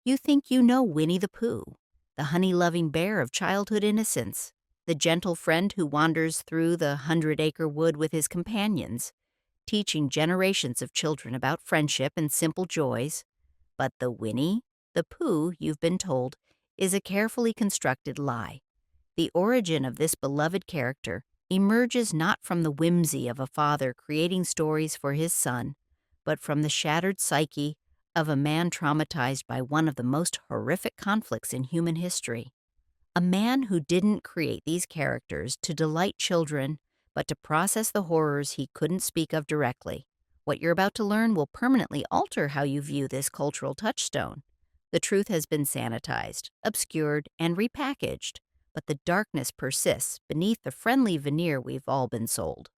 You think you know Winnie the Pooh, the honey-loving bear of childhood innocence, the gentle friend who wanders through the 100-acre wood with his companions, teaching generations of children about friendship and simple joys. But the Winnie the Pooh, you've been told, is a carefully constructed lie. The origin of this beloved character emerges not from the whimsy of a father creating stories for his son, but from the shattered psyche of a man traumatized by one of the most horrific conflicts in human history. A man who didn't create these characters to delight children, but to process the horrors he couldn't speak of directly. What you're about to learn will permanently alter how you view this cultural touchstone. The truth has been sanitized, obscured, and repackaged, but the darkness persists beneath the friendly veneer we've all been sold.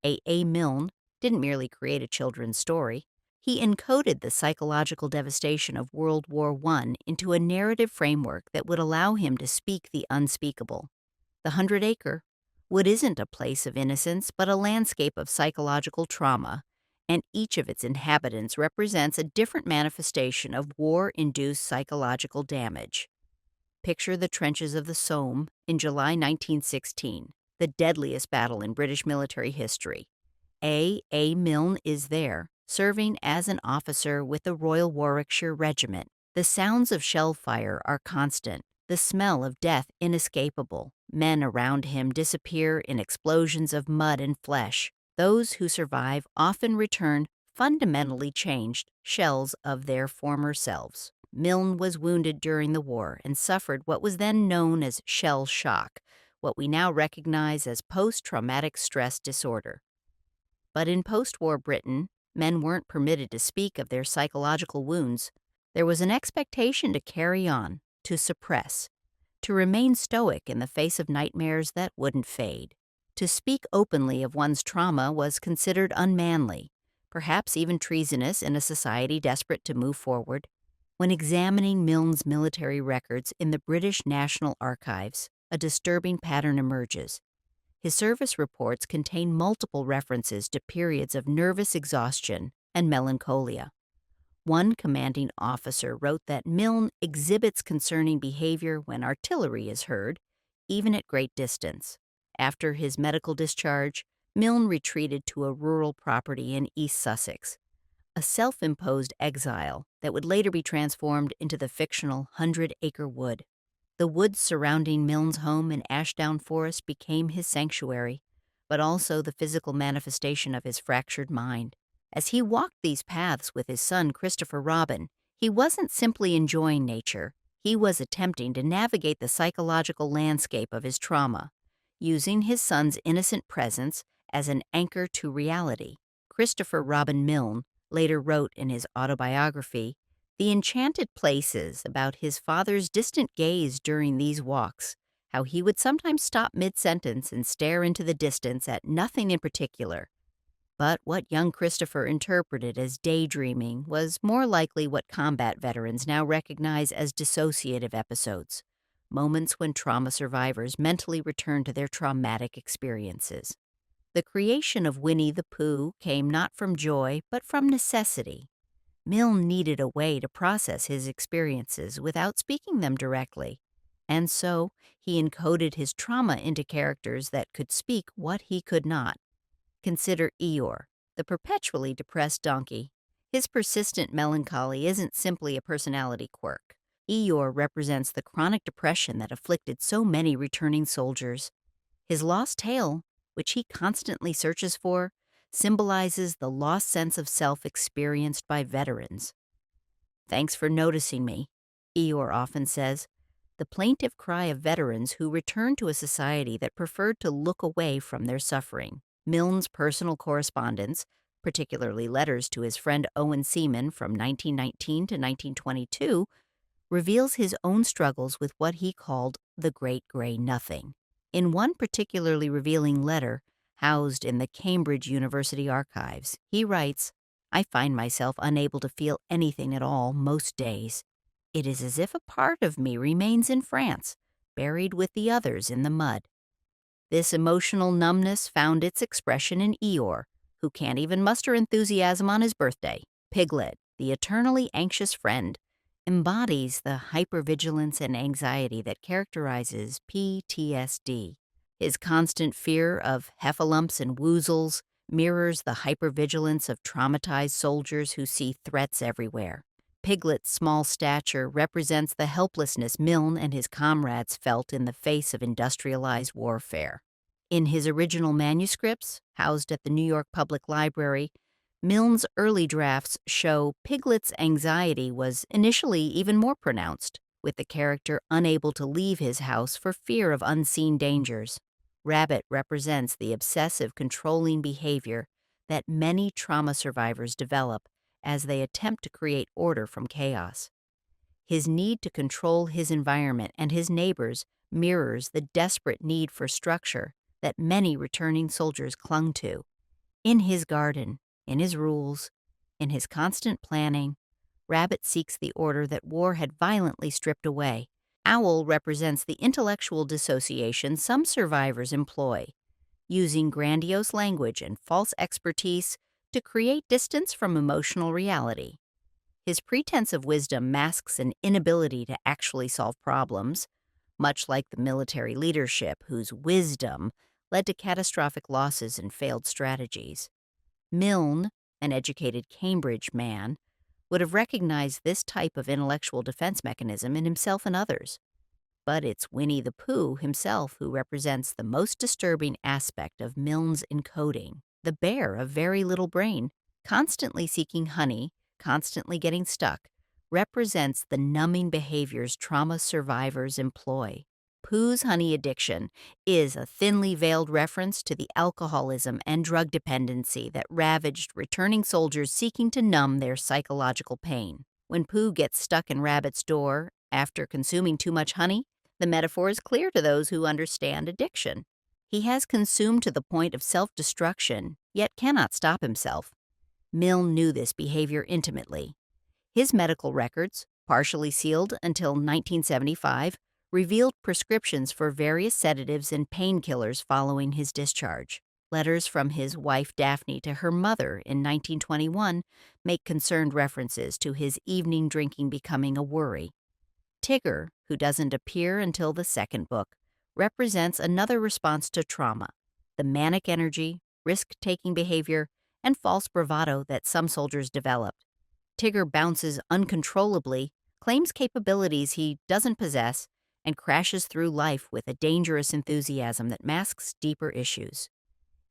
A. Milne didn't merely create a children's story. He encoded the psychological devastation of World War I into a narrative framework that would allow him to speak the unspeakable. The 100-Acre Wood isn't a place of innocence, but a landscape of psychological trauma, and each of its inhabitants represents a different manifestation of war-induced psychological damage. Picture the trenches of the Somme in July 1916, the deadliest battle in British military history. A. Milne is there, serving as an officer with the Royal Warwickshire Regiment. The sounds of shell fire are constant, the smell of death inescapable. Men around him disappear in explosions of mud and flesh. Those who survive often return fundamentally changed shells of their former selves. Milne was wounded during the war and suffered what was then known as shell shock, what we now recognize as post-traumatic stress disorder. But in post-war Britain, men weren't permitted to speak of their psychological wounds. There was an expectation to carry on, to suppress, to remain stoic in the face of nightmares that wouldn't fade. To speak openly of one's trauma was considered unmanly, perhaps even treasonous in a society desperate to move forward. When examining Milne's military records in the British National Archives, a disturbing pattern emerges. His service reports contain multiple references to periods of nervous exhaustion and melancholia. One commanding officer wrote that Milne exhibits concerning behavior when artillery is heard, even at great distance. After his medical discharge, Milne retreated to a rural property in East Sussex, a self-imposed exile that would later be transformed into the fictional 100-Acre Wood. The woods surrounding Milne's home in Ashdown Forest became his sanctuary, but also the physical manifestation of his fractured mind. As he walked these paths with his son Christopher Robin, he wasn't simply enjoying nature, he was attempting to navigate the psychological landscape of his trauma, using his son's innocent presence as an anchor to reality. Christopher Robin Milne later wrote in his autobiography, "The enchanted places about his father's distant gaze during these walks, how he would sometimes stop mid-sentence and stare into the distance at nothing in particular. But what young Christopher interpreted as daydreaming was more likely what combat veterans now recognize as dissociative episodes, moments when trauma survivors mentally return to their traumatic experiences." The creation of Winnie the Pooh came not from joy, but from necessity. Milne needed a way to process his experiences without speaking them directly, and so he encoded his trauma into characters that could speak what he could not. Consider Eeyore, the perpetually depressed donkey. His persistent melancholy isn't simply a personality quirk. Eeyore represents the chronic depression that afflicted so many returning soldiers. His lost tail, which he constantly searches for, symbolizes the lost sense of self experienced by veterans. "Thanks for noticing me," Eeyore often says, the plaintive cry of veterans who return to a society that preferred to look away from their suffering. Milne's personal correspondence, particularly letters to his friend Owen Seaman from 1919 to 1922, reveals his own struggles with what he called the Great Gray Nothing. In one particularly revealing letter, housed in the Cambridge University archives, he writes, "I find myself unable to feel anything at all most days. It is as if a part of me remains in France, buried with the others in the mud." This emotional numbness found its expression in Eeyore, who can't even muster enthusiasm on his birthday. Piglet, the eternally anxious friend, embodies the hypervigilance and anxiety that characterizes PTSD. His constant fear of heffalumps and woozles mirrors the hypervigilance of traumatized soldiers who see threats everywhere. Piglet's small stature represents the helplessness Milne and his comrades felt in the face of industrialized warfare. In his original manuscripts, housed at the New York Public Library, Milne's early drafts show Piglet's anxiety was initially even more pronounced, with the character unable to leave his house for fear of unseen dangers. Rabbit represents the obsessive, controlling behavior that many trauma survivors develop as they attempt to create order from chaos. His need to control his environment and his neighbors mirrors the desperate need for structure that many returning soldiers clung to. In his garden, in his rules, in his constant planning, Rabbit seeks the order that war had violently stripped away. Owl represents the intellectual dissociation some survivors employ, using grandiose language and false expertise to create distance from emotional reality. His pretense of wisdom masks an inability to actually solve problems, much like the military leadership whose wisdom led to catastrophic losses and failed strategies. Milne, an educated Cambridge man, would have recognized this type of intellectual defense mechanism in himself and others. But it's Winnie the Pooh himself who represents the most disturbing aspect of Milne's encoding, the bear of very little brain, constantly seeking honey, constantly getting stuck, represents the numbing behaviors trauma survivors employ. Pooh's honey addiction is a thinly veiled reference to the alcoholism and drug dependency that ravaged returning soldiers seeking to numb their psychological pain. When Pooh gets stuck in Rabbit's door after consuming too much honey, the metaphor is clear to those who understand addiction. He has consumed to the point of self-destruction, yet cannot stop himself. Milne knew this behavior intimately. His medical records, partially sealed until 1975, revealed prescriptions for various sedatives and painkillers following his discharge. Letters from his wife Daphne to her mother in 1921 make concerned references to his evening drinking becoming a worry. Tigger, who doesn't appear until the second book, represents another response to trauma, the manic energy, risk-taking behavior, and false bravado that some soldiers developed. Tigger bounces uncontrollably, claims capabilities he doesn't possess, and crashes through life with a dangerous enthusiasm that masks deeper issues.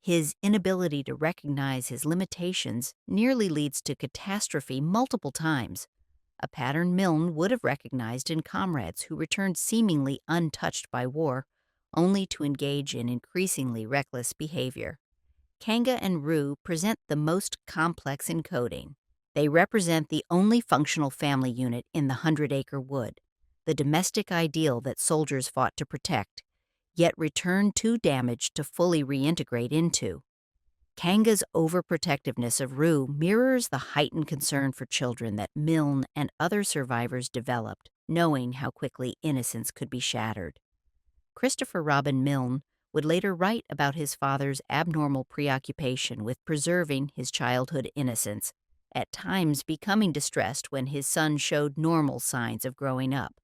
His inability to recognize his limitations nearly leads to catastrophe multiple times, a pattern Milne would have recognized in comrades who returned seemingly untouched by war, only to engage in increasingly reckless behavior. Kanga and Roo present the most complex encoding. They represent the only functional family unit in the 100-acre wood, the domestic ideal that soldiers fought to protect, yet returned too damaged to fully reintegrate into. Kanga's overprotectiveness of Roo mirrors the heightened concern for children that Milne and other survivors developed, knowing how quickly innocence could be shattered. Christopher Robin Milne would later write about his father's abnormal preoccupation with preserving his childhood innocence, at times becoming distressed when his son showed normal signs of growing up.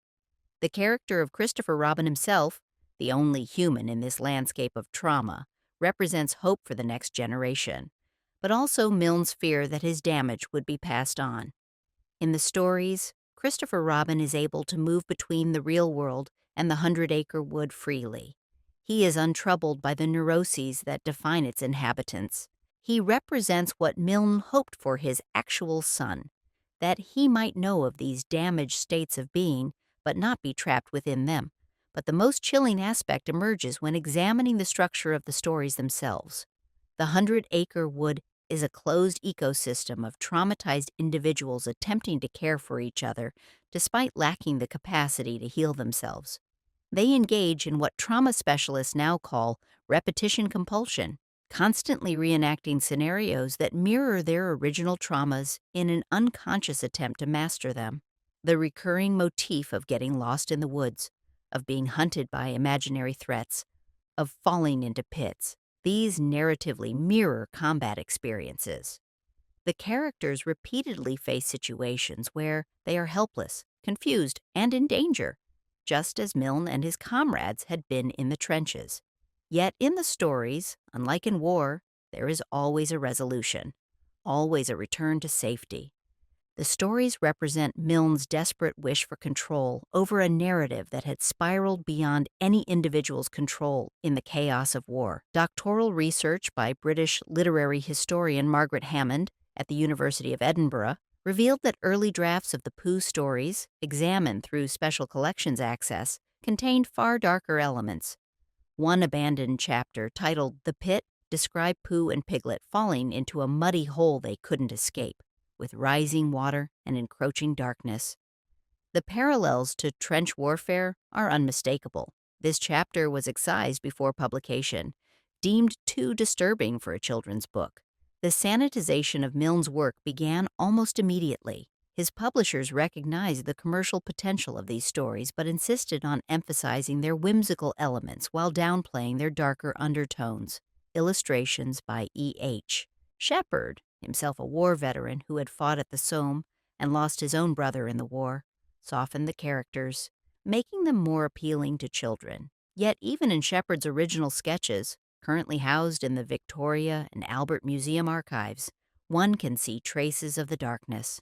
The character of Christopher Robin himself, the only human in this landscape of trauma, represents hope for the next generation, but also Milne's fear that his damage would be passed on. In the stories, Christopher Robin is able to move between the real world and the 100-acre wood freely. He is untroubled by the neuroses that define its inhabitants. He represents what Milne hoped for his actual son, that he might know of these damaged states of being, but not be trapped within them. But the most chilling aspect emerges when examining the structure of the stories themselves. The 100-acre wood is a closed ecosystem of traumatized individuals attempting to care for each other despite lacking the capacity to heal themselves. They engage in what trauma specialists now call repetition compulsion, constantly reenacting scenarios that mirror their original traumas in an unconscious attempt to master them. The recurring motif of getting lost in the woods, of being hunted by imaginary threats, of falling into pits, these narratively mirror combat experiences. The characters repeatedly face situations where they are helpless, confused, and in danger, just as Milne and his comrades had been in the trenches. Yet in the stories, unlike in war, there is always a resolution, always a return to safety. The stories represent Milne's desperate wish for control over a narrative that had spiraled beyond any individual's control in the chaos of war. Doctoral research by British literary historian Margaret Hammond at the University of Edinburgh revealed that early drafts of the Pooh stories, examined through special collections access, contained far darker elements. One abandoned chapter, titled "The Pit," described Pooh and Piglet falling into a muddy hole they couldn't escape, with rising water and encroaching darkness. The parallels to trench warfare are unmistakable. This chapter was excised before publication, deemed too disturbing for a children's book. The sanitization of Milne's work began almost immediately. His publishers recognized the commercial potential of these stories but insisted on emphasizing their whimsical elements while downplaying their darker undertones. Illustrations by E.H. Shepard, himself a war veteran who had fought at the Somme and lost his own brother in the war, softened the characters, making them more appealing to children. Yet even in Shepard's original sketches, currently housed in the Victoria and Albert Museum archives, one can see traces of the darkness.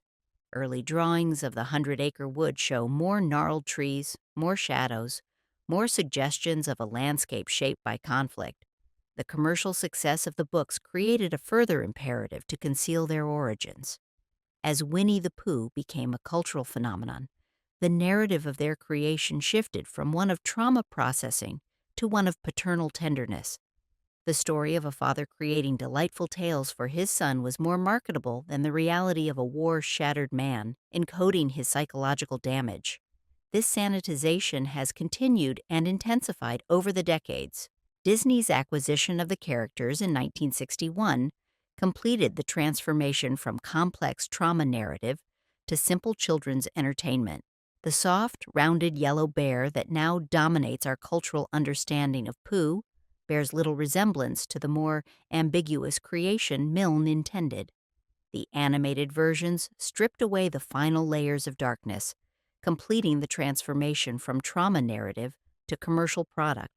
Early drawings of the 100-acre wood show more gnarled trees, more shadows, more suggestions of a landscape shaped by conflict. The commercial success of the books created a further imperative to conceal their origins. As Winnie the Pooh became a cultural phenomenon, the narrative of their creation shifted from one of trauma processing to one of paternal tenderness. The story of a father creating delightful tales for his son was more marketable than the reality of a war-shattered man, encoding his psychological damage. This sanitization has continued and intensified over the decades. Disney's acquisition of the characters in 1961 completed the transformation from complex trauma narrative to simple children's entertainment. The soft, rounded yellow bear that now dominates our cultural understanding of Pooh bears little resemblance to the more ambiguous creation Milne intended. The animated versions stripped away the final layers of darkness, completing the transformation from trauma narrative to commercial product.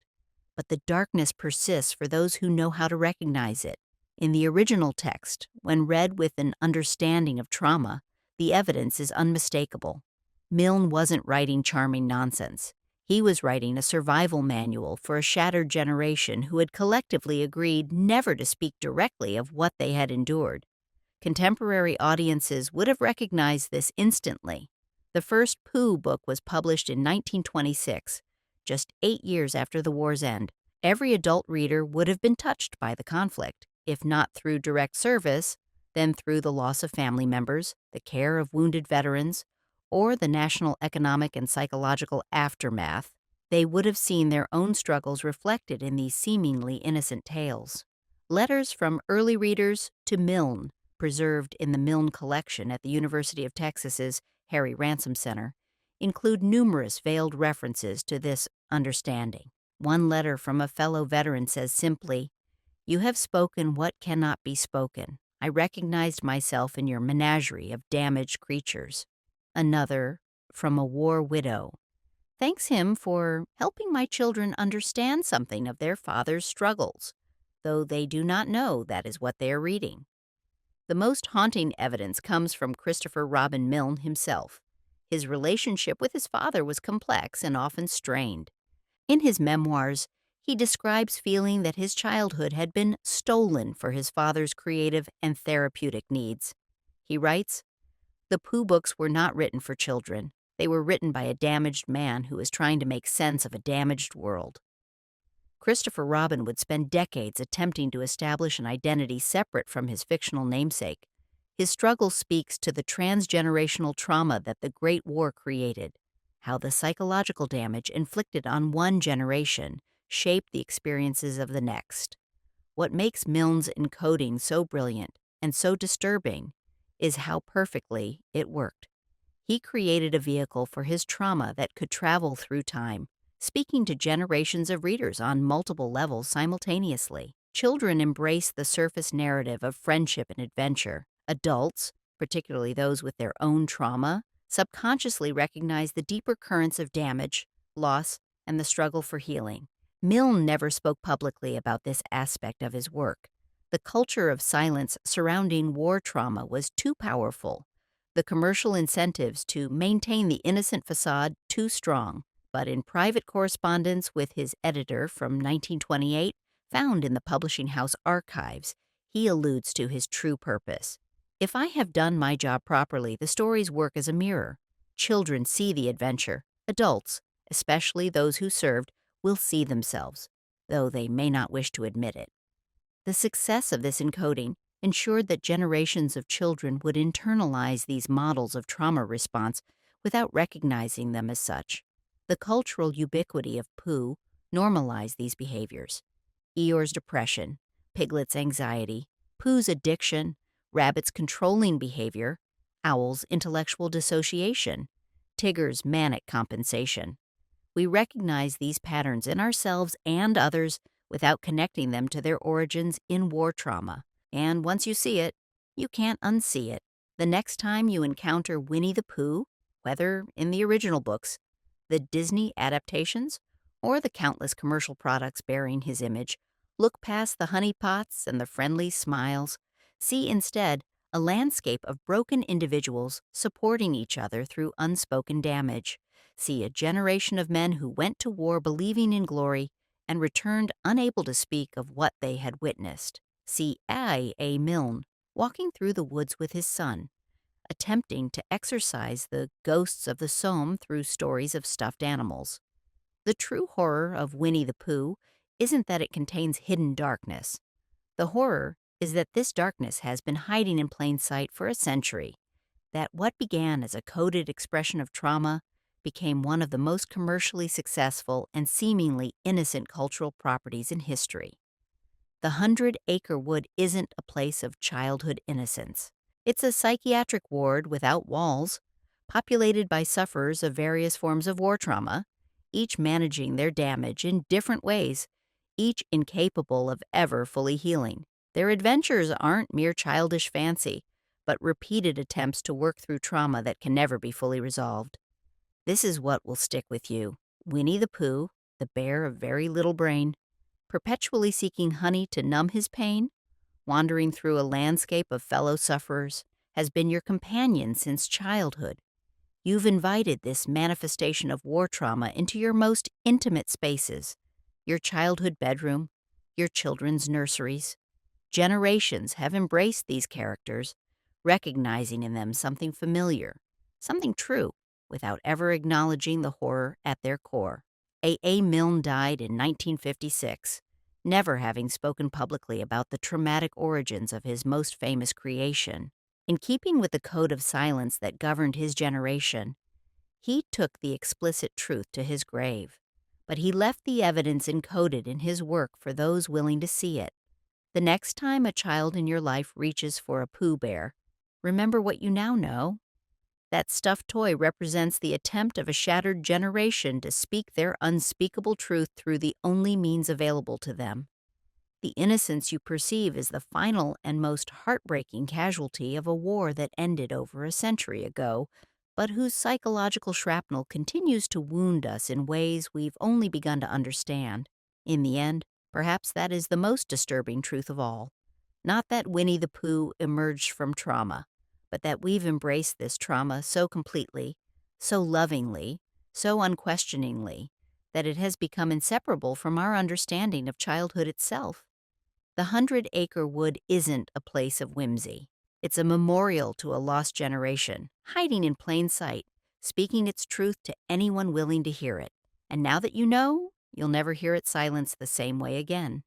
But the darkness persists for those who know how to recognize it. In the original text, when read with an understanding of trauma, the evidence is unmistakable. Milne wasn't writing charming nonsense. He was writing a survival manual for a shattered generation who had collectively agreed never to speak directly of what they had endured. Contemporary audiences would have recognized this instantly. The first Pooh book was published in 1926, just 8 years after the war's end. Every adult reader would have been touched by the conflict, if not through direct service, then through the loss of family members, the care of wounded veterans, or the national economic and psychological aftermath. They would have seen their own struggles reflected in these seemingly innocent tales. Letters from early readers to Milne, preserved in the Milne collection at the University of Texas's Harry Ransom Center, include numerous veiled references to this understanding. One letter from a fellow veteran says simply, "You have spoken what cannot be spoken. I recognized myself in your menagerie of damaged creatures." Another, from a war widow, thanks him for helping my children understand something of their father's struggles, though they do not know that is what they are reading. The most haunting evidence comes from Christopher Robin Milne himself. His relationship with his father was complex and often strained. In his memoirs, he describes feeling that his childhood had been stolen for his father's creative and therapeutic needs. He writes, "The Pooh books were not written for children. They were written by a damaged man who was trying to make sense of a damaged world." Christopher Robin would spend decades attempting to establish an identity separate from his fictional namesake. His struggle speaks to the transgenerational trauma that the Great War created, how the psychological damage inflicted on one generation shaped the experiences of the next. What makes Milne's encoding so brilliant and so disturbing is how perfectly it worked. He created a vehicle for his trauma that could travel through time, speaking to generations of readers on multiple levels simultaneously. Children embrace the surface narrative of friendship and adventure. Adults, particularly those with their own trauma, subconsciously recognize the deeper currents of damage, loss, and the struggle for healing. Milne never spoke publicly about this aspect of his work. The culture of silence surrounding war trauma was too powerful, the commercial incentives to maintain the innocent facade too strong. But in private correspondence with his editor from 1928, found in the publishing house archives, he alludes to his true purpose. If I have done my job properly, the stories work as a mirror. Children see the adventure. Adults, especially those who served, will see themselves, though they may not wish to admit it. The success of this encoding ensured that generations of children would internalize these models of trauma response without recognizing them as such. The cultural ubiquity of Pooh normalized these behaviors. Eeyore's depression, Piglet's anxiety, Pooh's addiction, Rabbit's controlling behavior, Owl's intellectual dissociation, Tigger's manic compensation. We recognize these patterns in ourselves and others without connecting them to their origins in war trauma. And once you see it, you can't unsee it. The next time you encounter Winnie the Pooh, whether in the original books, the Disney adaptations, or the countless commercial products bearing his image, look past the honey pots and the friendly smiles. See instead a landscape of broken individuals supporting each other through unspoken damage. See a generation of men who went to war believing in glory and returned unable to speak of what they had witnessed. See A. Milne walking through the woods with his son, attempting to exorcise the ghosts of the Somme through stories of stuffed animals. The true horror of Winnie the Pooh isn't that it contains hidden darkness. The horror is that this darkness has been hiding in plain sight for a century, that what began as a coded expression of trauma became one of the most commercially successful and seemingly innocent cultural properties in history. The 100-acre wood isn't a place of childhood innocence. It's a psychiatric ward without walls, populated by sufferers of various forms of war trauma, each managing their damage in different ways, each incapable of ever fully healing. Their adventures aren't mere childish fancy, but repeated attempts to work through trauma that can never be fully resolved. This is what will stick with you. Winnie the Pooh, the bear of very little brain, perpetually seeking honey to numb his pain, wandering through a landscape of fellow sufferers, has been your companion since childhood. You've invited this manifestation of war trauma into your most intimate spaces, your childhood bedroom, your children's nurseries. Generations have embraced these characters, recognizing in them something familiar, something true, without ever acknowledging the horror at their core. A. Milne died in 1956, never having spoken publicly about the traumatic origins of his most famous creation. In keeping with the code of silence that governed his generation, he took the explicit truth to his grave, but he left the evidence encoded in his work for those willing to see it. The next time a child in your life reaches for a Pooh Bear, remember what you now know. That stuffed toy represents the attempt of a shattered generation to speak their unspeakable truth through the only means available to them. The innocence you perceive is the final and most heartbreaking casualty of a war that ended over a century ago, but whose psychological shrapnel continues to wound us in ways we've only begun to understand. In the end, perhaps that is the most disturbing truth of all. Not that Winnie the Pooh emerged from trauma, but that we've embraced this trauma so completely, so lovingly, so unquestioningly, that it has become inseparable from our understanding of childhood itself. The 100-acre wood isn't a place of whimsy. It's a memorial to a lost generation, hiding in plain sight, speaking its truth to anyone willing to hear it. And now that you know, you'll never hear it silenced the same way again.